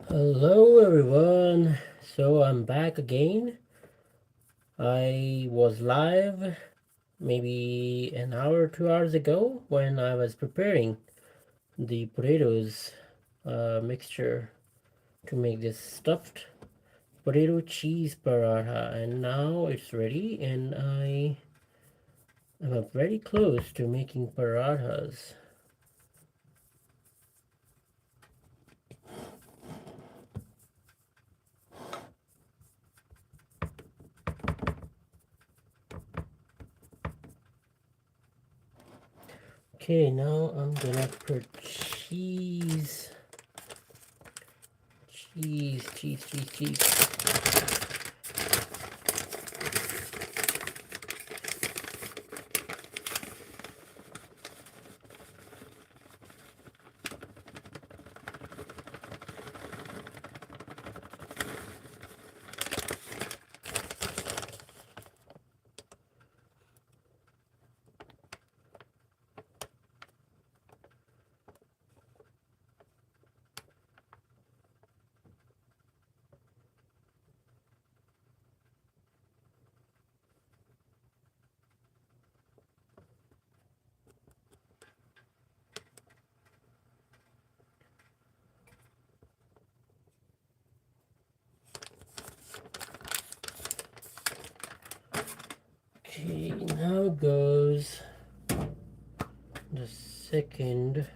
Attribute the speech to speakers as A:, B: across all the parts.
A: Hello everyone. So I'm back again. I was live maybe an hour, 2 hours ago when I was preparing the potatoes mixture to make this stuffed potato cheese paratha, and now it's ready and I am very close to making parathas. Okay, now I'm gonna put cheese. Okay, now goes the second.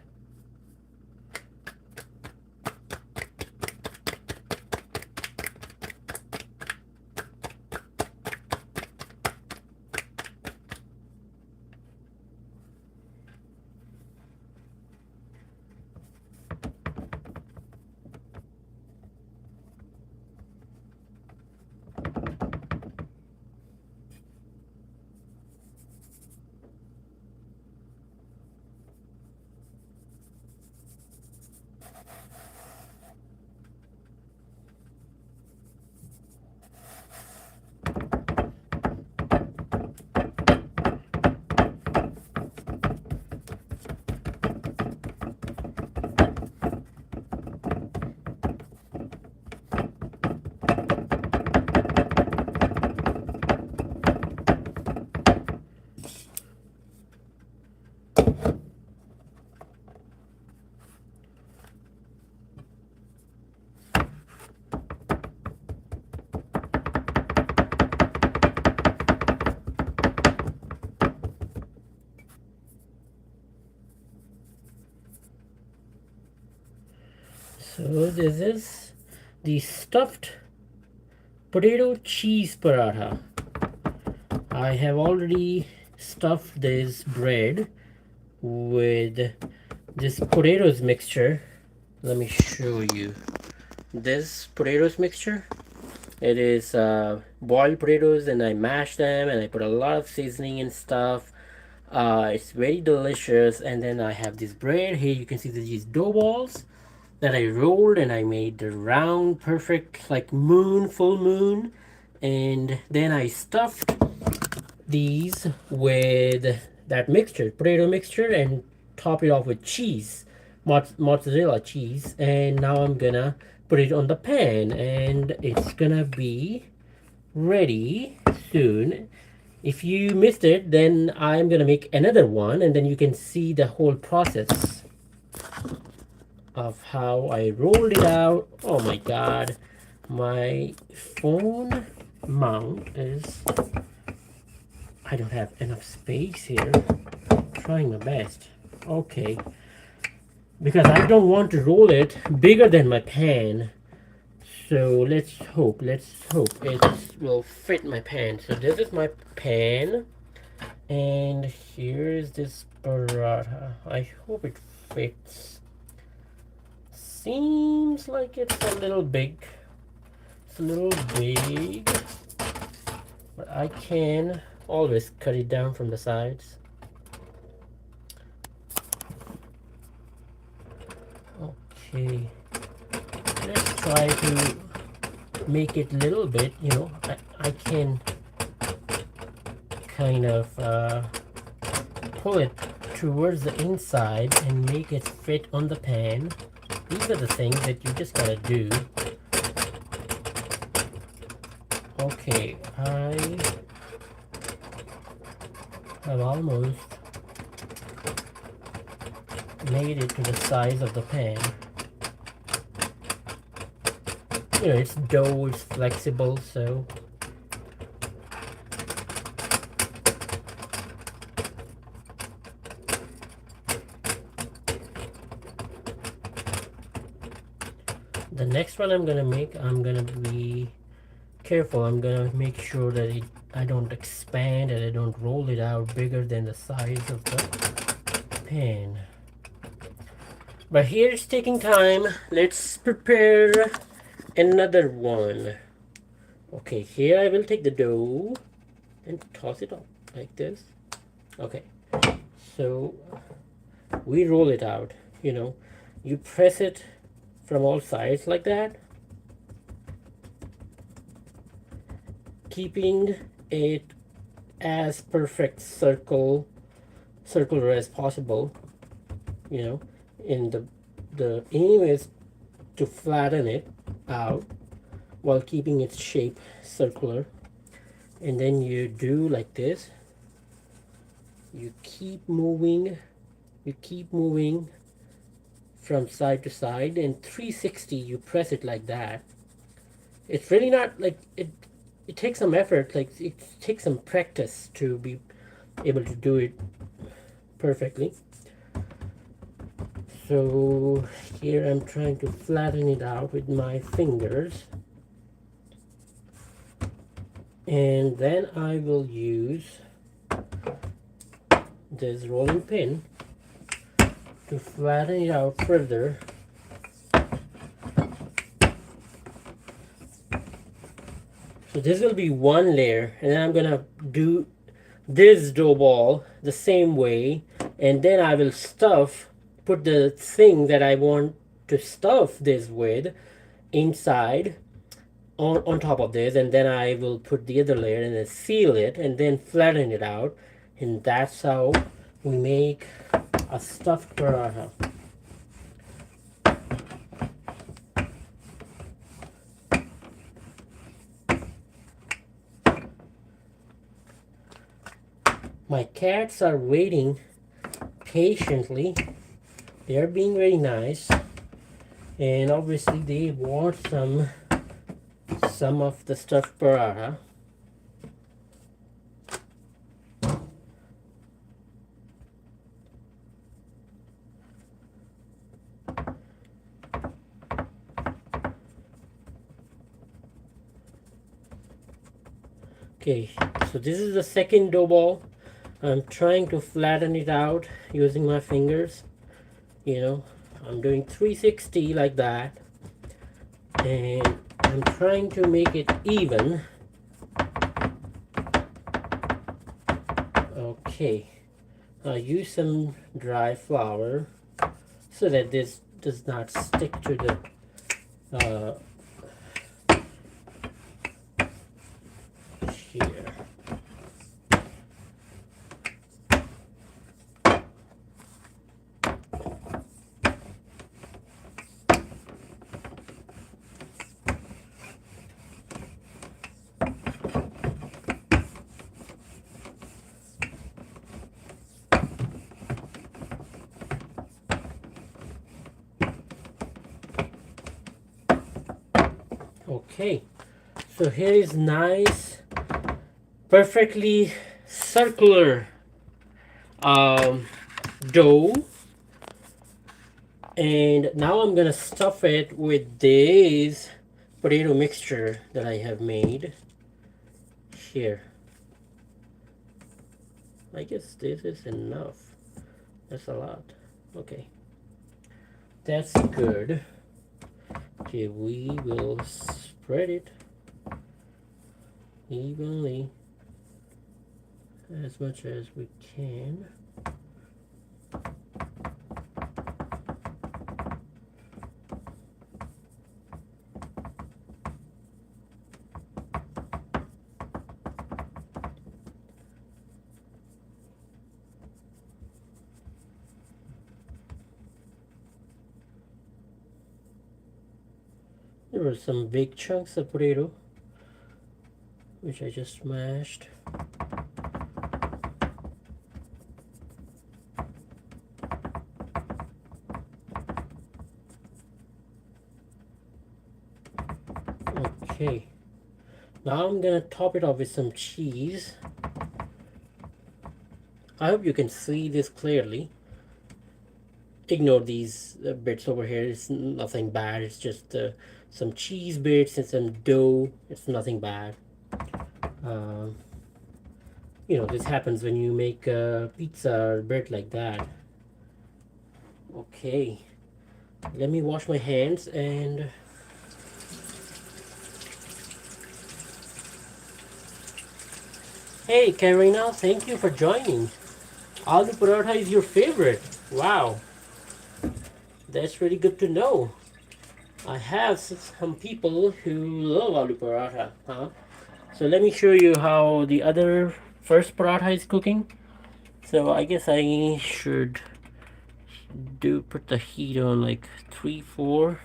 A: So this is the stuffed potato cheese paratha. I have already stuffed this bread with this potatoes mixture. Let me show you this potatoes mixture. It is boiled potatoes and I mash them and I put a lot of seasoning and stuff. It's very delicious. And then I have this bread. Here you can see these dough balls that I rolled and I made the round, perfect, like moon, full moon. And then I stuffed these with that mixture, potato mixture, and top it off with cheese, mozzarella cheese. And now I'm gonna put it on the pan and it's gonna be ready soon. If you missed it, then I'm gonna make another one and then you can see the whole process of how I rolled it out. Oh my god, my phone mount is, I don't have enough space here. Trying my best. Okay, because I don't want to roll it bigger than my pan. So let's hope it will fit my pan. So this is my pan and here's this paratha. I hope it fits. Seems like it's a little big. It's a little big, but I can always cut it down from the sides. Okay, let's try to make it a little bit, I can kind of pull it towards the inside and make it fit on the pan. These are the things that you just gotta do. Okay, I have almost made it to the size of the pan. You know, it's dough, it's flexible, so the next one I'm gonna make, I'm gonna be careful. I'm gonna make sure that I don't expand and I don't roll it out bigger than the size of the pan. But here it's taking time. Let's prepare another one. Okay, here I will take the dough and toss it up like this. Okay, so we roll it out. You know, you press it from all sides like that, keeping it as perfect circular as possible. You know, in the aim is to flatten it out while keeping its shape circular, and then you do like this. You keep moving from side to side, and 360 you press it like that. It's really not like it takes some effort, like it takes some practice to be able to do it perfectly. So here I'm trying to flatten it out with my fingers, and then I will use this rolling pin to flatten it out further. So this will be one layer, and then I'm gonna do this dough ball the same way, and then I will put the thing that I want to stuff this with inside on top of this, and then I will put the other layer and then seal it and then flatten it out, and that's how we make a stuffed paratha. My cats are waiting patiently. They are being very nice, and obviously they want some of the stuffed paratha. Okay, so this is the second dough ball. I'm trying to flatten it out using my fingers. You know, I'm doing 360 like that, and I'm trying to make it even. Okay, I'll use some dry flour so that this does not stick to the here. Okay, so here is nice, perfectly circular dough, and now I'm gonna stuff it with this potato mixture that I have made here. I guess this is enough. That's a lot. Okay, that's good. Okay, we will spread it evenly as much as we can. There were some big chunks of potato, which I just mashed. Okay. Now I'm gonna top it off with some cheese. I hope you can see this clearly. Ignore these bits over here. It's nothing bad. It's just some cheese bits and some dough. It's nothing bad. Um, this happens when you make pizza or bread like that. Okay, let me wash my hands and hey Karina, thank you for joining. Aloo paratha is your favorite. Wow, that's really good to know. I have some people who love aloo paratha, huh? So let me show you how the other first paratha is cooking. So I guess I should put the heat on like 3 4.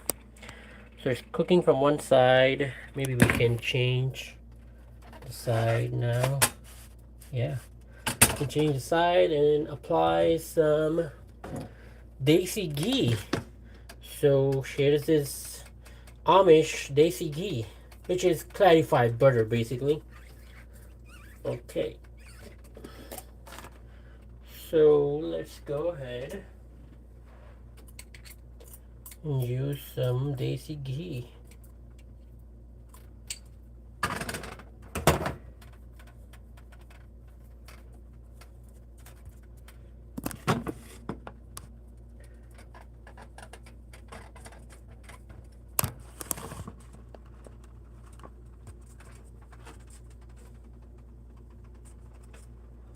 A: So it's cooking from one side. Maybe we can change the side now. Yeah, we can change the side and apply some desi ghee. So here's this Amish desi ghee, which is clarified butter basically. Okay, so let's go ahead and use some desi ghee.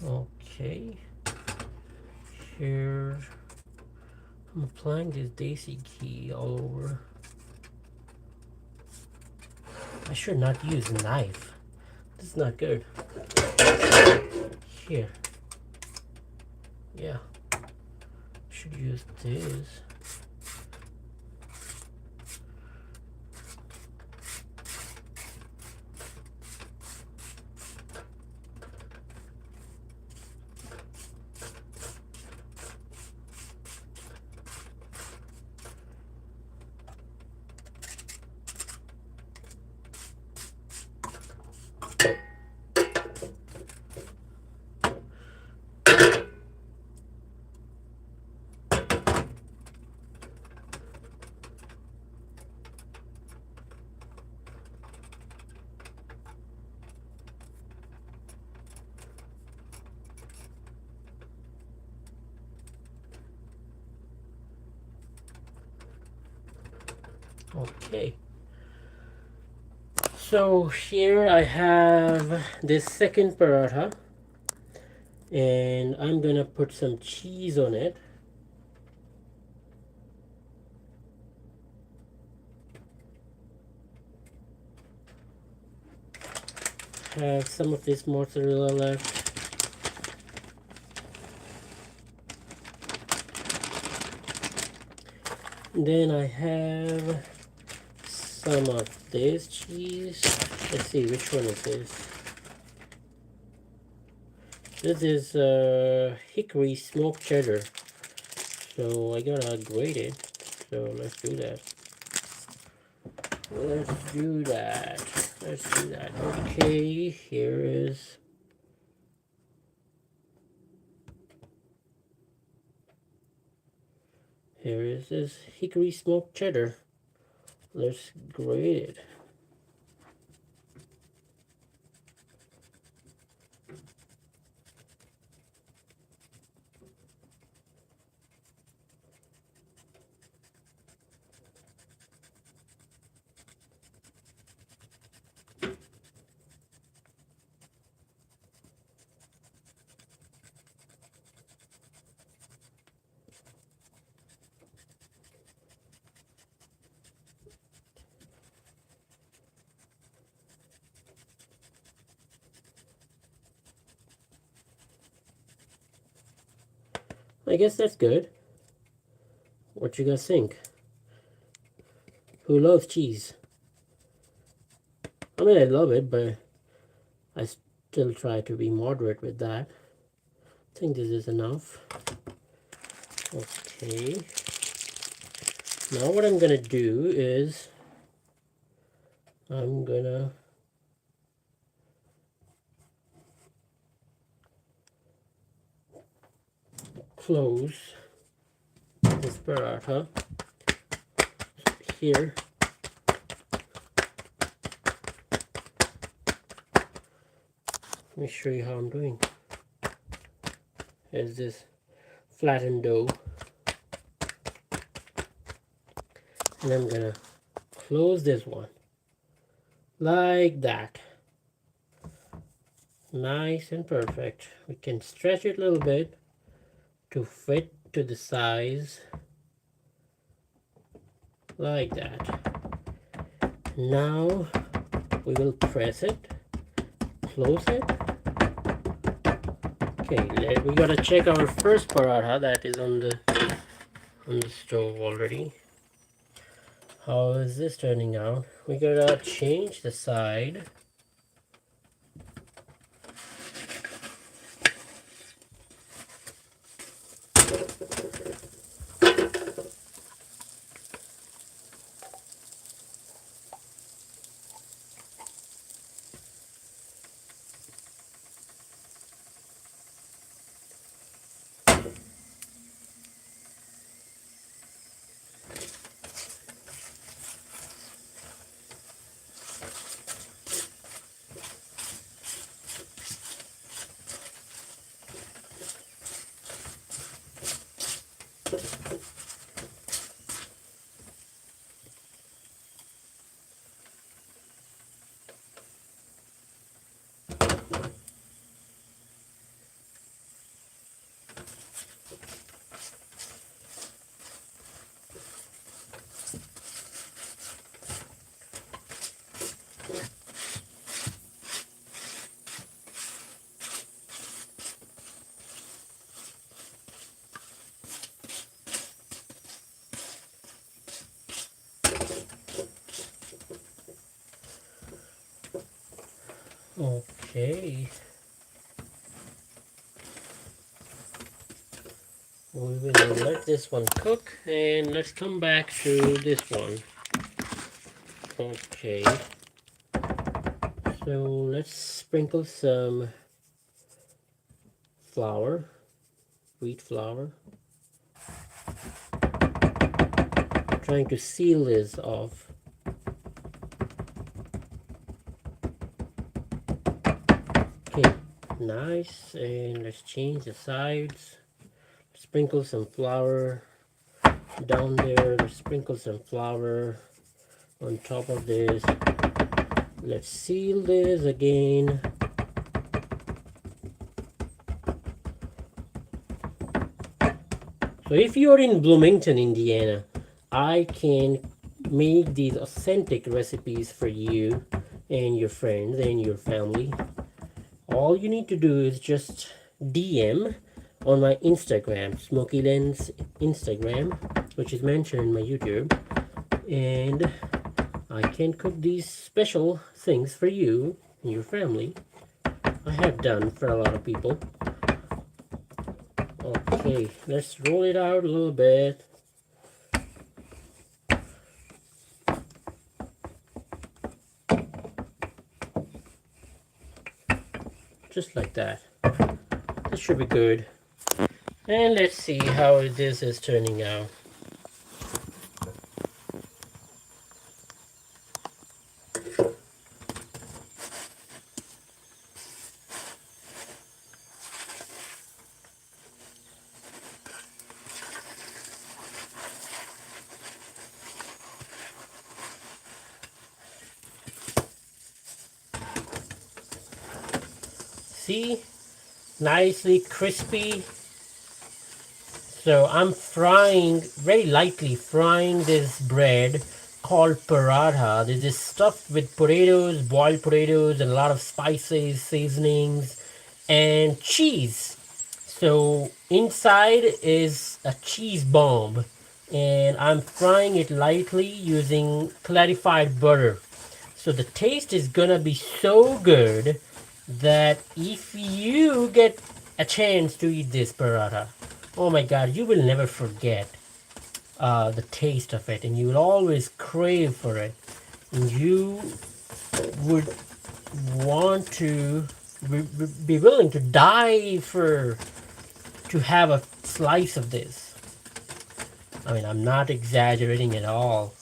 A: Okay, here I'm applying this desi ghee all over. I should not use a knife. This is not good. Here. Yeah. Should use this. Okay. So here I have this second paratha and I'm gonna put some cheese on it. Have some of this mozzarella left. Then I have some of this cheese. Let's see, which one is this? This is hickory smoked cheddar. So I gotta grate it. So let's do that. Let's do that. Let's do that. Okay, here is this hickory smoked cheddar. Let's grate it. I guess that's good. What you guys think? Who loves cheese? I mean, I love it, but I still try to be moderate with that. I think this is enough. Okay. Now what I'm gonna do is I'm gonna close this paratha here. Let me show you how I'm doing. Here's this flattened dough, and I'm gonna close this one like that. Nice and perfect. We can stretch it a little bit to fit to the size like that. Now we will press it, close it. Okay, we gotta check our first paratha that is on the stove already. How is this turning out? We gotta change the side. Okay. We will let this one cook and let's come back to this one. Okay. So let's sprinkle some flour, wheat flour. I'm trying to seal this off. Okay, nice. And let's change the sides. Sprinkle some flour down there. Let's sprinkle some flour on top of this. Let's seal this again. So if you're in Bloomington, Indiana, I can make these authentic recipes for you and your friends and your family. All you need to do is just DM on my Instagram, Smoky Lens Instagram, which is mentioned in my YouTube, and I can cook these special things for you and your family. I have done for a lot of people. Okay, let's roll it out a little bit. Just like that. This should be good. And let's see how this is turning out. See? Nicely crispy. So I'm frying, very lightly frying this bread called paratha. This is stuffed with potatoes, boiled potatoes, and a lot of spices, seasonings, and cheese. So inside is a cheese bomb, and I'm frying it lightly using clarified butter. So the taste is gonna be so good that if you get a chance to eat this paratha, oh my god, you will never forget the taste of it, and you will always crave for it. And you would want to be willing to die for to have a slice of this. I mean, I'm not exaggerating at all.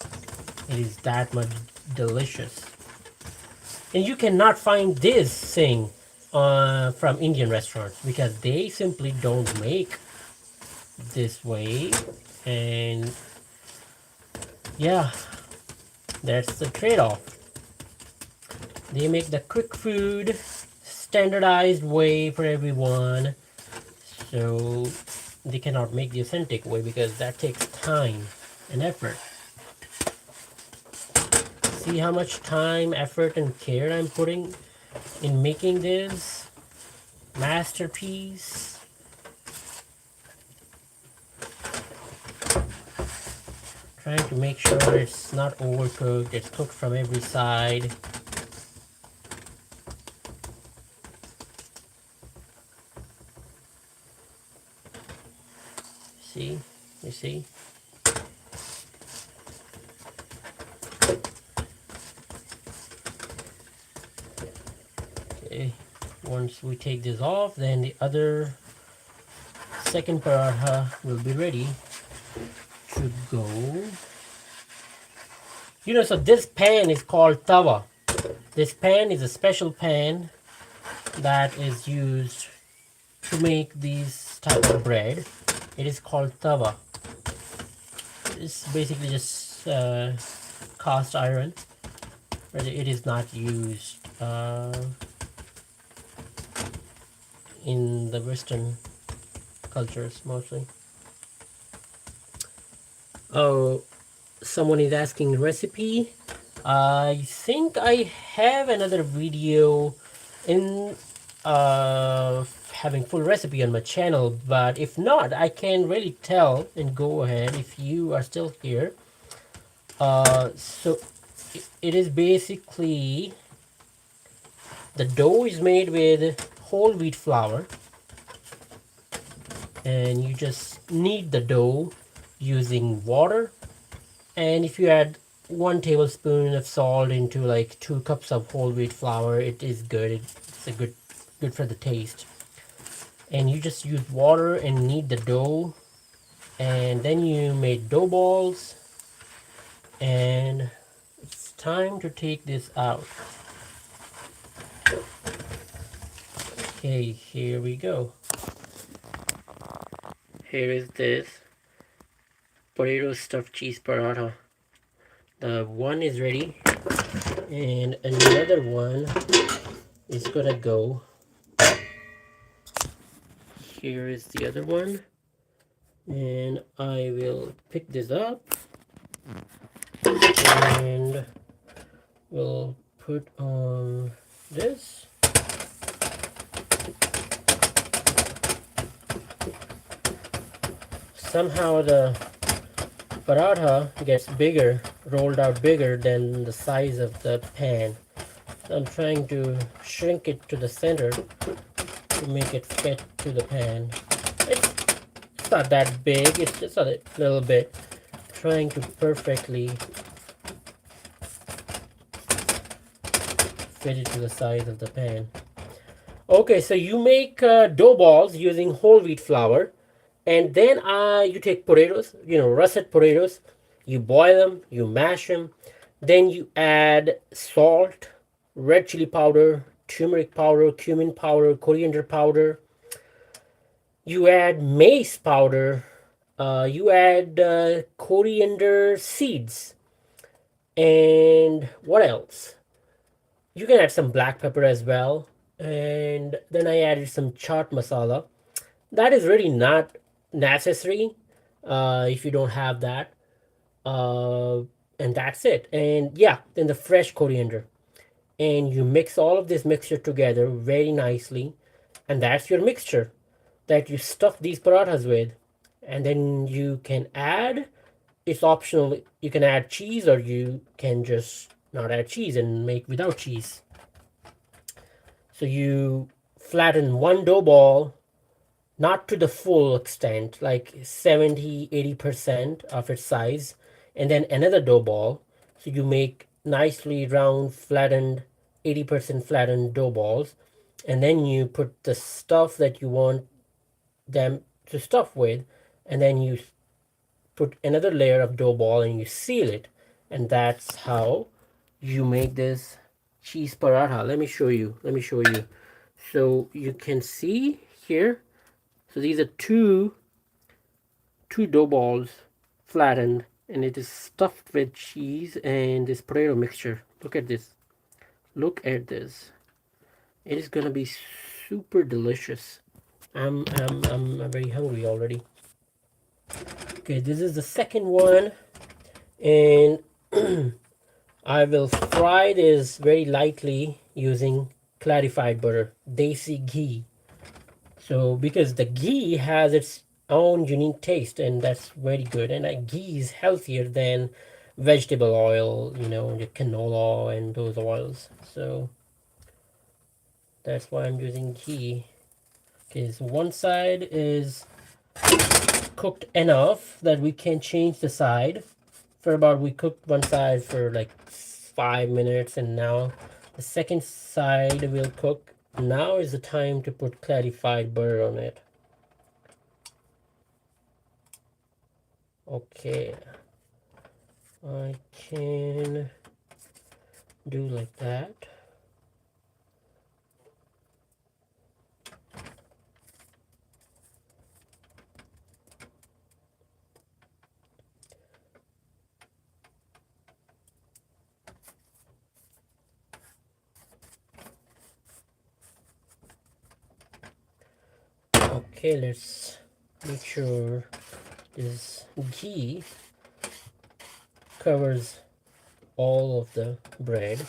A: It is that much delicious. And you cannot find this thing from Indian restaurants because they simply don't make this way. And yeah, that's the trade-off. They make the quick food standardized way for everyone, so they cannot make the authentic way because that takes time and effort. See how much time, effort, and care I'm putting in making this masterpiece. Trying to make sure it's not overcooked, it's cooked from every side. See? You see? Okay. Once we take this off, then the other second paratha will be ready to go. You know, so this pan is called tawa. This pan is a special pan that is used to make these type of bread. It is called tawa. It's basically just cast iron, but it is not used in the Western cultures mostly. Oh, someone is asking recipe. I think I have another video in having full recipe on my channel, but if not, I can really tell and go ahead if you are still here. So it is basically the dough is made with whole wheat flour, and you just knead the dough using water. And if you add 1 tablespoon of salt into like 2 cups of whole wheat flour, it is good. It's a good for the taste. And you just use water and knead the dough, and then you made dough balls, and it's time to take this out. Okay, here we go. Here is this potato stuffed cheese paratha. The one is ready, and another one is gonna go. Here is the other one, and I will pick this up and we'll put on this. Somehow the paratha gets bigger, rolled out bigger than the size of the pan. So I'm trying to shrink it to the center to make it fit to the pan. It's not that big, it's just a little bit. Trying to perfectly fit it to the size of the pan. Okay, so you make dough balls using whole wheat flour, and then you take potatoes, russet potatoes, you boil them, you mash them, then you add salt, red chili powder, turmeric powder, cumin powder, coriander powder. You add mace powder, you add coriander seeds, and what else? You can add some black pepper as well. And then I added some chaat masala. That is really not necessary if you don't have that. And that's it. And yeah, then the fresh coriander. And you mix all of this mixture together very nicely. And that's your mixture that you stuff these parathas with. And then you can add, it's optional, you can add cheese or you can just not add cheese and make without cheese. So you flatten one dough ball, not to the full extent, like 70-80% of its size, and then another dough ball. So you make nicely round, flattened, 80% flattened dough balls, and then you put the stuff that you want them to stuff with, and then you put another layer of dough ball and you seal it, and that's how you make this cheese paratha. Let me show you. So you can see here, so these are two dough balls flattened, and it is stuffed with cheese and this potato mixture. Look at this. Look at this. It is gonna be super delicious. I'm very hungry already. Okay, this is the second one, and I will fry this very lightly using clarified butter, desi ghee. So because the ghee has its own unique taste, and that's very good, and ghee is healthier than vegetable oil, the canola and those oils. So that's why I'm using ghee. Okay, so one side is cooked enough that we can change the side. We cooked one side for like 5 minutes, and now the second side will cook. Now is the time to put clarified butter on it. Okay, I can do like that. Okay, let's make sure this ghee covers all of the bread.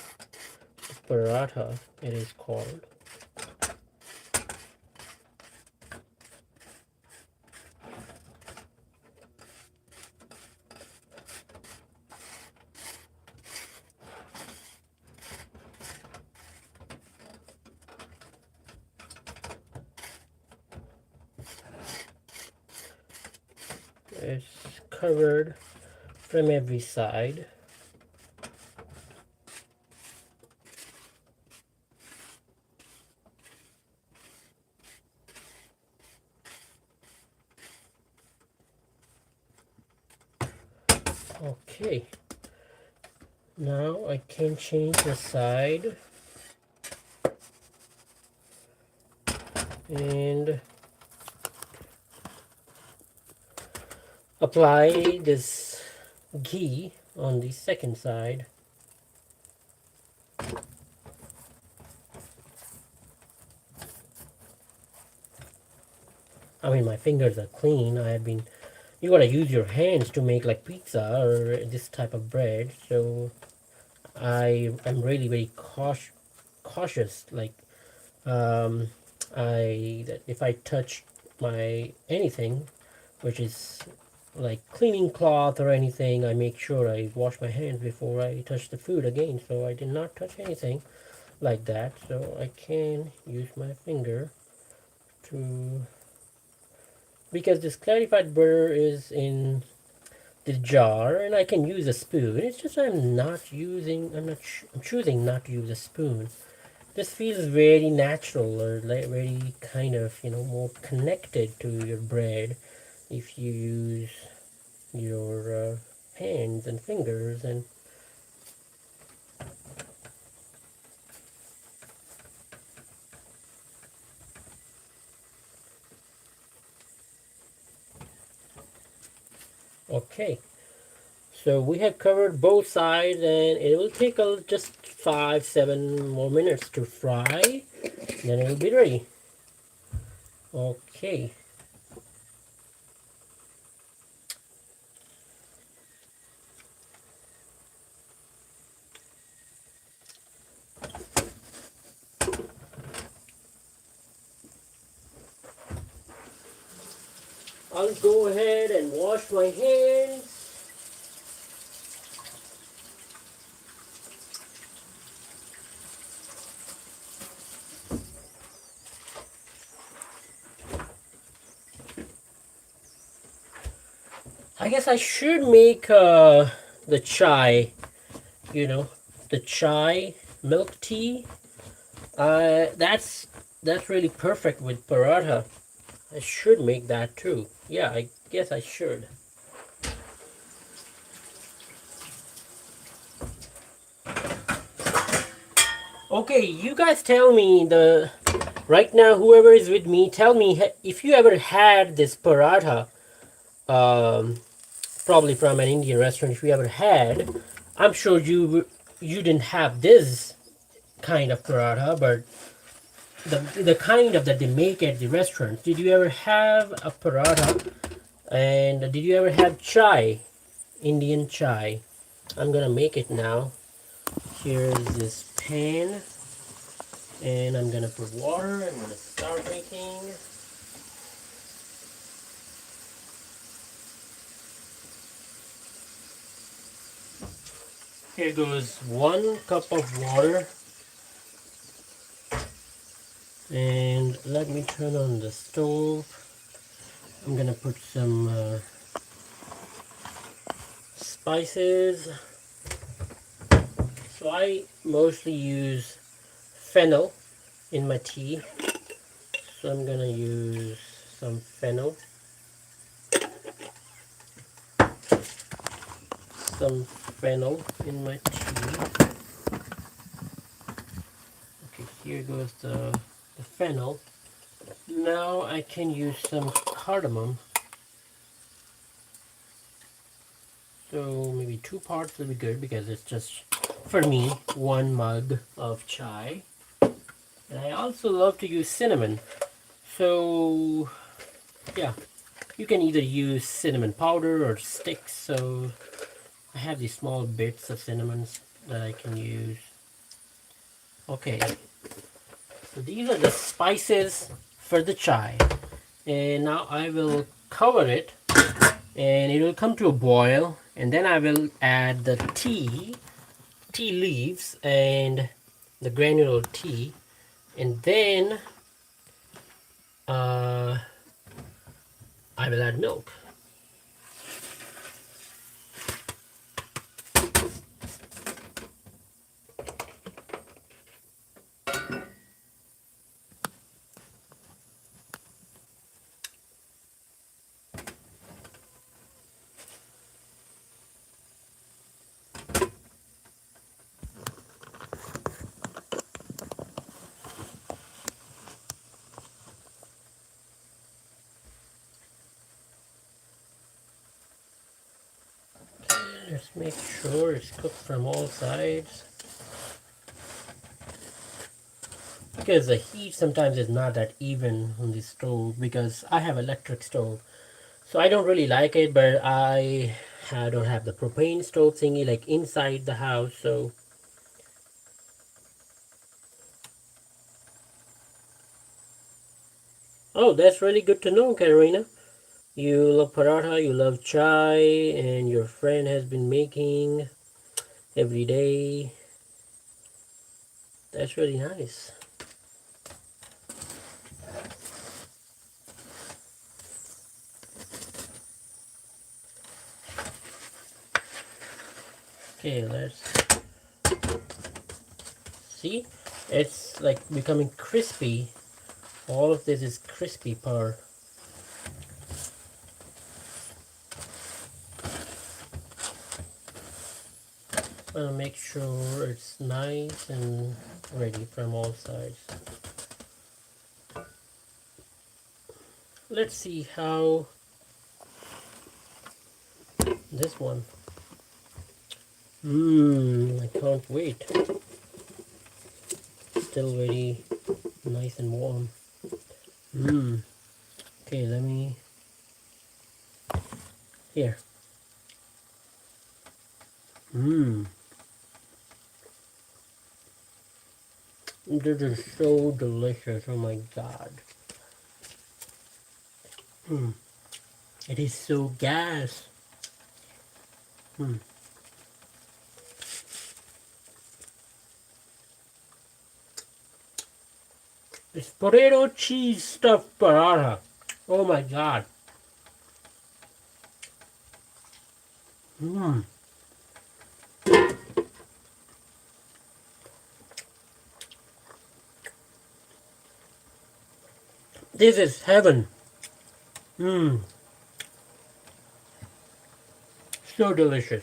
A: Paratha, it is called. It's covered from every side. Okay, now I can change the side and apply this ghee on the second side. I mean, my fingers are clean. You gotta use your hands to make like pizza or this type of bread. So I am really very cautious. Like, um, that if I touch my anything, which is like cleaning cloth or anything, I make sure I wash my hands before I touch the food again. So I did not touch anything like that. So I can use my finger to, because this clarified butter is in the jar and I can use a spoon. It's just I'm choosing not to use a spoon. This feels very natural, or like very kind of, more connected to your bread if you use your hands and fingers. And okay, so we have covered both sides, and it will take just 5-7 more minutes to fry, then it will be ready. Okay, I'll go ahead and wash my hands. I guess I should make the chai, you know, the chai milk tea. That's really perfect with paratha. I should make that too. Yeah, I guess I should. Okay, you guys tell me the right now, whoever is with me, tell me if you ever had this paratha, um, probably from an Indian restaurant. If you ever had, I'm sure you didn't have this kind of paratha, but the kind of that they make at the restaurant. Did you ever have a paratha? And did you ever have chai, Indian chai? I'm gonna make it now. Here's this pan, and I'm gonna put water. I'm gonna start making. Here goes 1 cup of water, and let me turn on the stove. I'm gonna put some spices. So I mostly use fennel in my tea, so I'm gonna use some fennel, in my tea. Okay, here goes the fennel. Now I can use some cardamom. So maybe 2 parts will be good because it's just, for me, 1 mug of chai. And I also love to use cinnamon. So yeah, you can either use cinnamon powder or sticks. So I have these small bits of cinnamons that I can use. Okay, so these are the spices for the chai. And now I will cover it and it will come to a boil, and then I will add the tea leaves and the granular tea, and then I will add milk. Let's make sure it's cooked from all sides, because the heat sometimes is not that even on the stove, because I have electric stove, so I don't really like it. But I don't have the propane stove thingy like inside the house, so oh, that's really good to know, Karina. You love paratha, you love chai, and your friend has been making every day. That's really nice. Okay, let's see. It's like becoming crispy. All of this is crispy part. I'll make sure it's nice and ready from all sides. Let's see how this one. I can't wait. Still very nice and warm. Okay, let me. Here. This is so delicious. Oh my god. It is so gas. It's potato cheese stuffed paratha. Oh my god. Mm. This is heaven. Mmm. So delicious.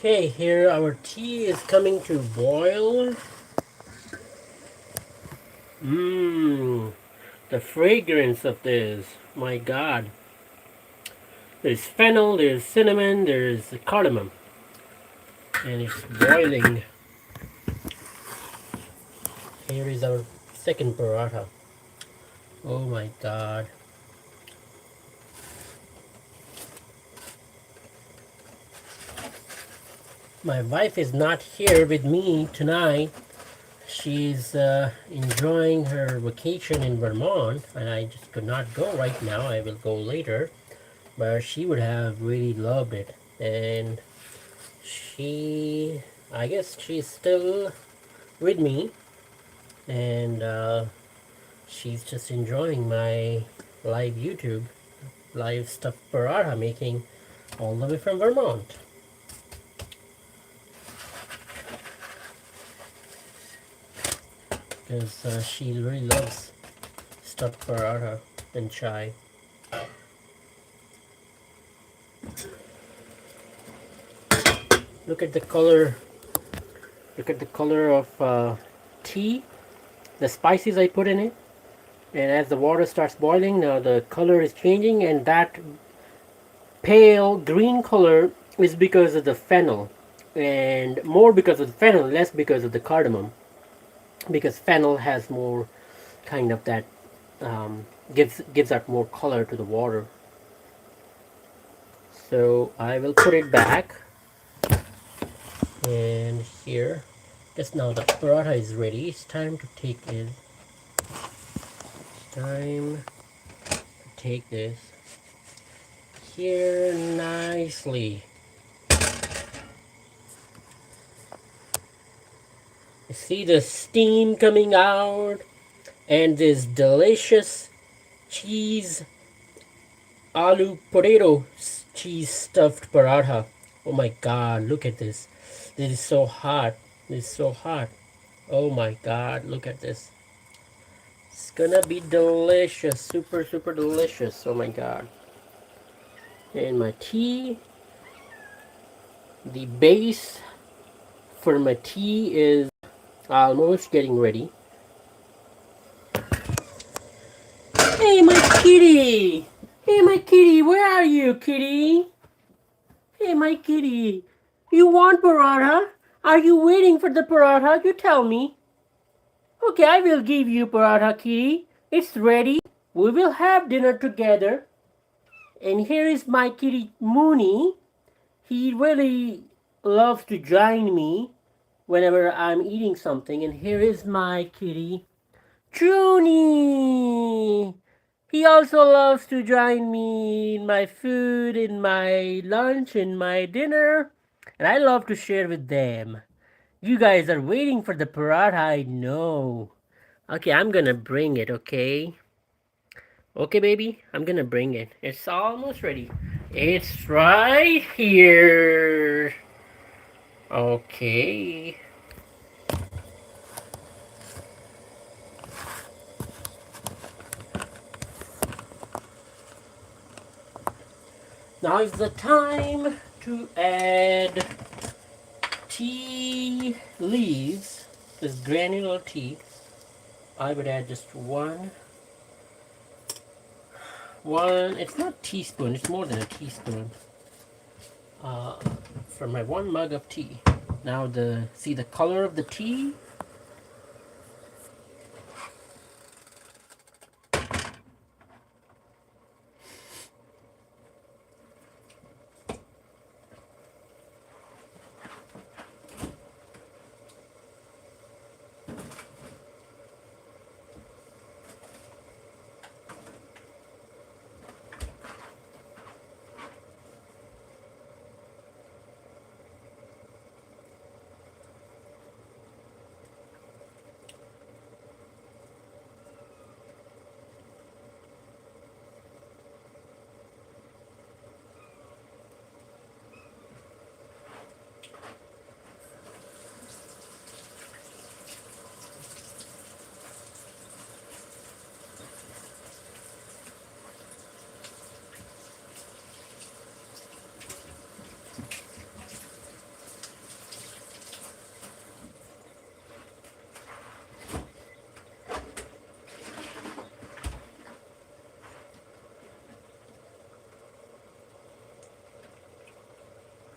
A: Okay, here our tea is coming to boil. Mmm. The fragrance of this. My God. There's fennel, there's cinnamon, there's cardamom. And it's boiling. Here is our second paratha. Oh my God. My wife is not here with me tonight. She's enjoying her vacation in Vermont, and I just could not go right now. I will go later, but she would have really loved it. And I guess she's still with me, and she's just enjoying my live YouTube, live stuffed paratha making all the way from Vermont. Because she really loves stuffed paratha and chai. Look at the color. Look at the color of tea, the spices I put in it. And as the water starts boiling, now the color is changing, and that pale green color is because of the fennel. And more because of the fennel, less because of the cardamom. Because fennel has more kind of that, gives that more color to the water. So I will put it back. And here, just now the paratha is ready. It's time to take it. Time to take this here nicely. You see the steam coming out and this delicious cheese aloo potato cheese stuffed paratha. Oh my God, look at this. This is so hot. This is so hot. Oh my God, look at this. It's gonna be delicious. Super, super delicious. Oh my God. And my tea. The base for my tea is almost getting ready. Hey, my kitty! Hey, my kitty, where are you, kitty? Hey, my kitty. You want paratha? Are you waiting for the paratha? You tell me. Okay, I will give you paratha, kitty. It's ready. We will have dinner together. And here is my kitty, Mooney. He really loves to join me whenever I'm eating something. And here is my kitty, Junie. He also loves to join me in my food, in my lunch, in my dinner. And I love to share with them. You guys are waiting for the paratha, I know. Okay, I'm gonna bring it, okay? Okay, baby, I'm gonna bring it. It's almost ready. It's right here. Okay. Now is the time to add tea leaves. This granular tea. I would add just one, it's not teaspoon, it's more than a teaspoon. For my 1 mug of tea. Now see the color of the tea?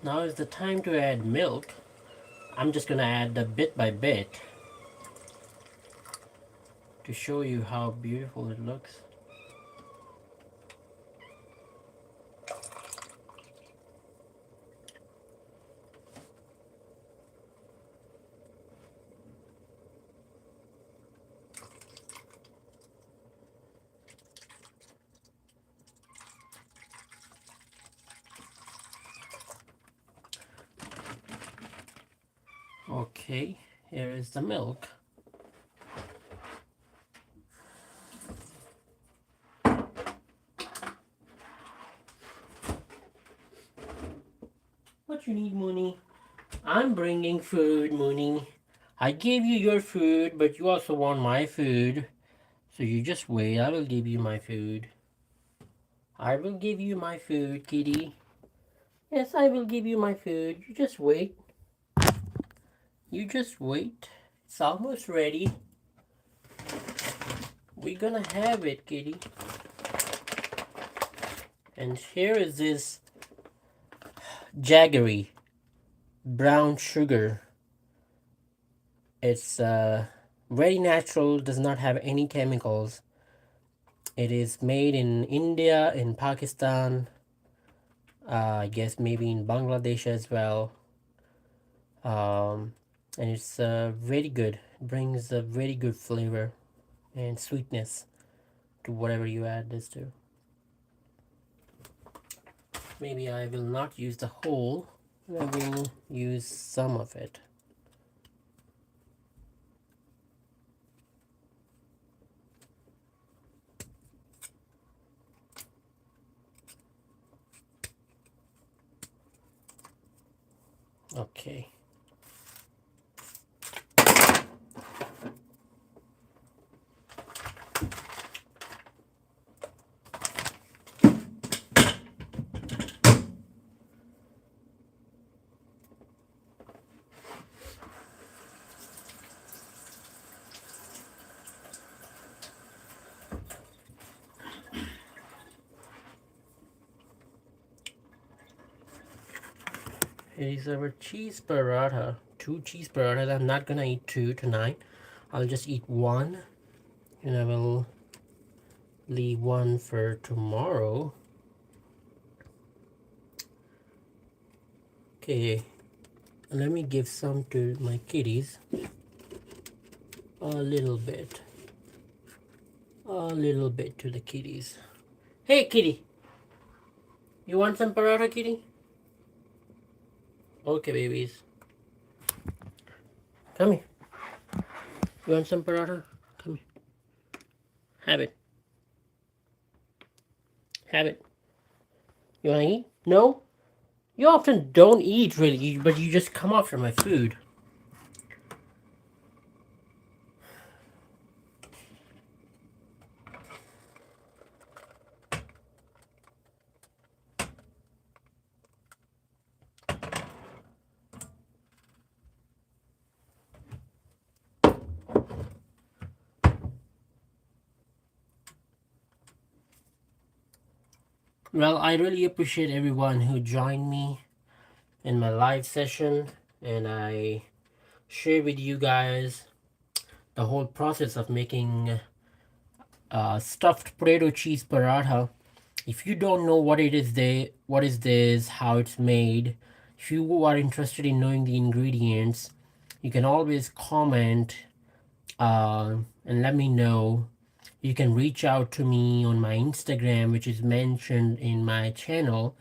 A: Now is the time to add milk. I'm just gonna add the bit by bit to show you how beautiful it looks. Okay, here is the milk. What you need, Mooney? I'm bringing food, Mooney. I gave you your food, but you also want my food. So you just wait, I will give you my food. I will give you my food, kitty. Yes, I will give you my food. You just wait. You just wait. It's almost ready. We're gonna have it, kitty. And here is this jaggery brown sugar. It's very natural, does not have any chemicals. It is made in India, in Pakistan, I guess maybe in Bangladesh as well. And it's very good. It brings a very good flavor and sweetness to whatever you add this to. Maybe I will not use the whole, I will use some of it. Okay. Here is our cheese paratha. 2 cheese parathas. I'm not gonna eat 2 tonight. I'll just eat 1. And I will leave 1 for tomorrow. Okay. Let me give some to my kitties. A little bit. A little bit to the kitties. Hey, kitty. You want some paratha, kitty? Okay, babies. Come here. You want some paratha? Come here. Have it. Have it. You want to eat? No? You often don't eat, really, but you just come after my food. Well, I really appreciate everyone who joined me in my live session, and I share with you guys the whole process of making stuffed potato cheese paratha. If you don't know what it is, what is this, how it's made, if you are interested in knowing the ingredients, you can always comment and let me know. You can reach out to me on my Instagram, which is mentioned in my channel.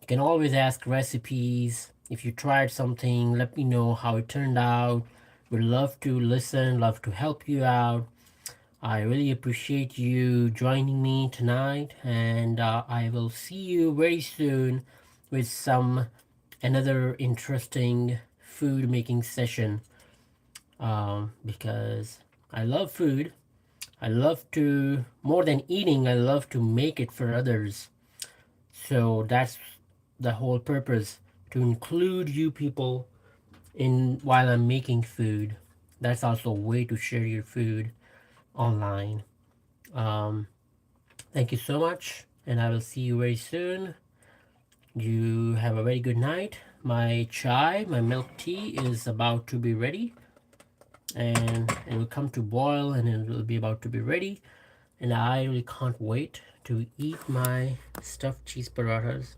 A: You can always ask recipes. If you tried something, let me know how it turned out. Would love to listen, love to help you out. I really appreciate you joining me tonight, and I will see you very soon with some another interesting food making session, because I love food. I love to, more than eating, I love to make it for others. So that's the whole purpose, to include you people in while I'm making food. That's also a way to share your food online. Thank you so much, and I will see you very soon. You have a very good night. My chai, my milk tea is about to be ready, and it will come to boil and it will be about to be ready. And I really can't wait to eat my stuffed cheese parathas.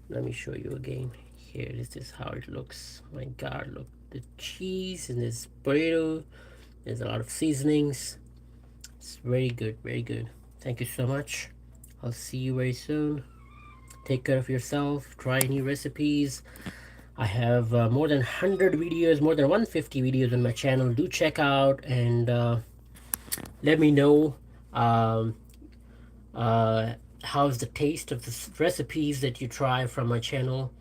A: Let me show you again. Here, this is how it looks. My God, look, the cheese and this burrito. There's a lot of seasonings. It's very good, very good. Thank you so much. I'll see you very soon. Take care of yourself. Try new recipes. I have more than 100 videos, more than 150 videos on my channel. Do check out and let me know um, uh, how's the taste of the recipes that you try from my channel.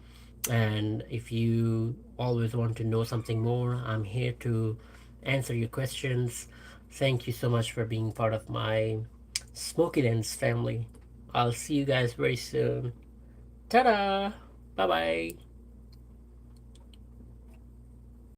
A: And if you always want to know something more, I'm here to answer your questions. Thank you so much for being part of my Smoky Dance family. I'll see you guys very soon. Ta-da! Bye-bye.